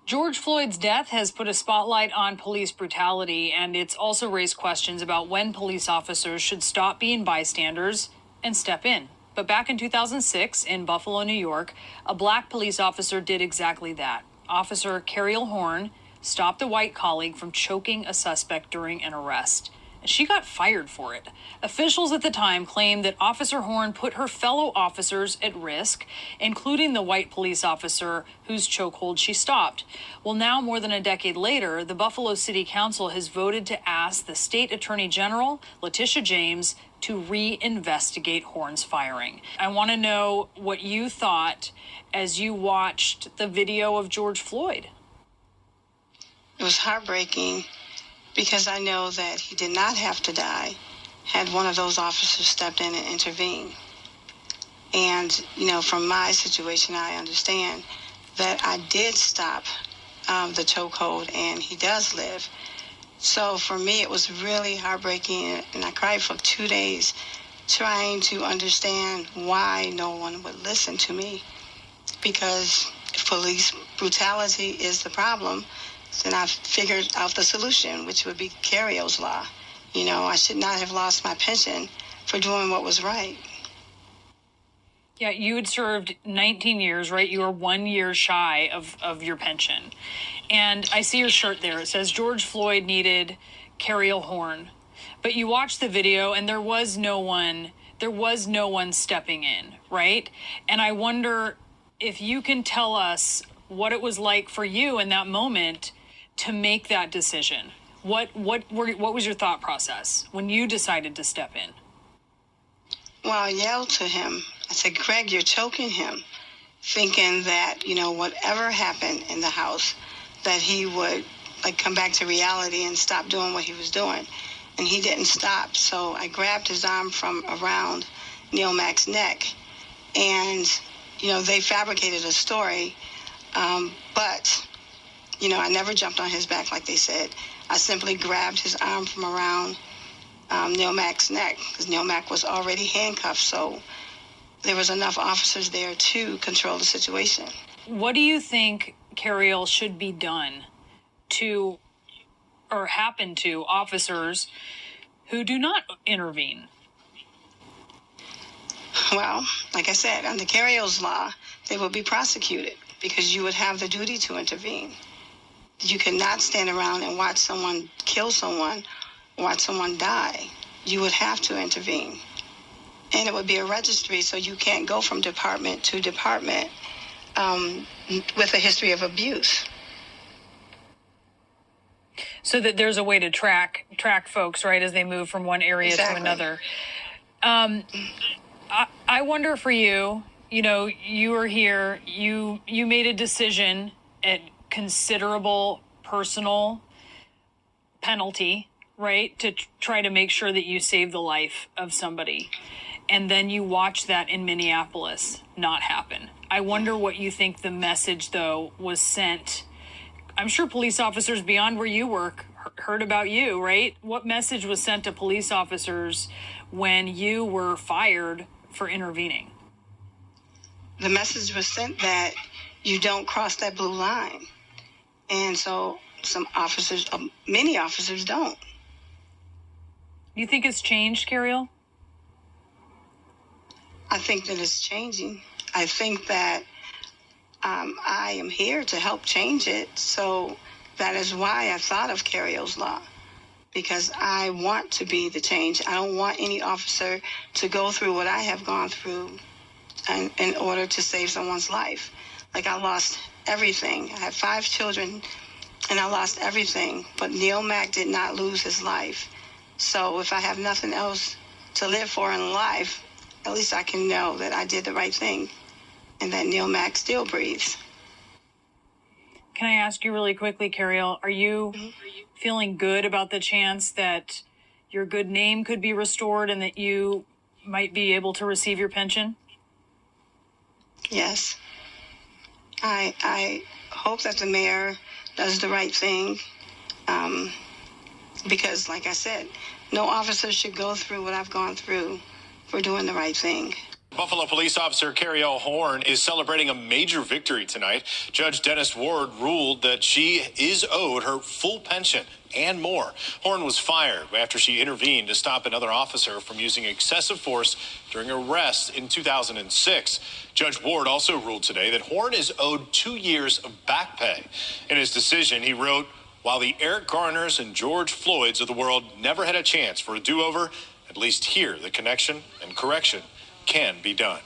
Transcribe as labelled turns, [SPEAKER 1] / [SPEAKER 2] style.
[SPEAKER 1] George Floyd's death has put a spotlight on police brutality, and it's also raised questions about when police officers should stop being bystanders and step in. But back in 2006 in Buffalo, New York, a black police officer did exactly that. Officer Cariol Horne stopped a white colleague from choking a suspect during an arrest. And she got fired for it. Officials at the time claimed that Officer Horne put her fellow officers at risk, including the white police officer whose chokehold she stopped. Well, now, more than a decade later, the Buffalo City Council has voted to ask the state attorney general, Letitia James, to reinvestigate Horne's firing. I want to know what you thought as you watched the video of George Floyd.
[SPEAKER 2] It was heartbreaking, because I know that he did not have to die had one of those officers stepped in and intervened. And, from my situation, I understand that I did stop the chokehold, and he does live. So for me, it was really heartbreaking, and I cried for 2 days trying to understand why no one would listen to me. Because if police brutality is the problem, then I figured out the solution, which would be Cariol's law. I should not have lost my pension for doing what was right.
[SPEAKER 1] Yeah, you had served 19 years, right? You were 1 year shy of your pension. And I see your shirt there. It says George Floyd needed Cariol Horne. But you watched the video and there was no one stepping in, right? And I wonder if you can tell us what it was like for you in that moment to make that decision. What was your thought process when you decided to step in?
[SPEAKER 2] Well, I yelled to him. I said, "Greg, you're choking him," thinking that, whatever happened in the house, that he would come back to reality and stop doing what he was doing. And he didn't stop. So I grabbed his arm from around Neil Mack's neck, and, they fabricated a story. But I never jumped on his back like they said. I simply grabbed his arm from around Neil Mack's neck, because Neil Mack was already handcuffed. So there was enough officers there to control the situation.
[SPEAKER 1] What do you think, Cariol, should be done to, or happen to, officers who do not intervene?
[SPEAKER 2] Well, like I said, under Cariol's law, they will be prosecuted because you would have the duty to intervene. You cannot stand around and watch someone kill someone, watch someone die. You would have to intervene. And it would be a registry, so you can't go from department to department with a history of abuse.
[SPEAKER 1] So that there's a way to track folks, right, as they move from one area to another. I wonder for you, you were here, you made a decision at considerable personal penalty, right, to try to make sure that you save the life of somebody. And then you watch that in Minneapolis not happen. I wonder what you think the message, though, was sent. I'm sure police officers beyond where you work heard about you, right? What message was sent to police officers when you were fired for intervening?
[SPEAKER 2] The message was sent that you don't cross that blue line. And so many officers don't.
[SPEAKER 1] You think it's changed, Cariol?
[SPEAKER 2] I think that it's changing. I think that I am here to help change it. So that is why I thought of Cariol's law, because I want to be the change. I don't want any officer to go through what I have gone through in order to save someone's life. I lost everything. I had 5 children, and I lost everything. But Neil Mack did not lose his life. So if I have nothing else to live for in life, at least I can know that I did the right thing and that Neil Mack still breathes.
[SPEAKER 1] Can I ask you really quickly, Cariol, are you feeling good about the chance that your good name could be restored and that you might be able to receive your pension?
[SPEAKER 2] Yes. I hope that the mayor does the right thing, because, like I said, no officer should go through what I've gone through for doing the right thing.
[SPEAKER 3] Buffalo police officer Cariol Horne is celebrating a major victory tonight. Judge Dennis Ward ruled that she is owed her full pension and more. Horne was fired after she intervened to stop another officer from using excessive force during arrests in 2006. Judge Ward also ruled today that Horne is owed 2 years of back pay. In his decision, he wrote, "While the Eric Garners and George Floyds of the world never had a chance for a do-over, at least here the connection and correction can be done."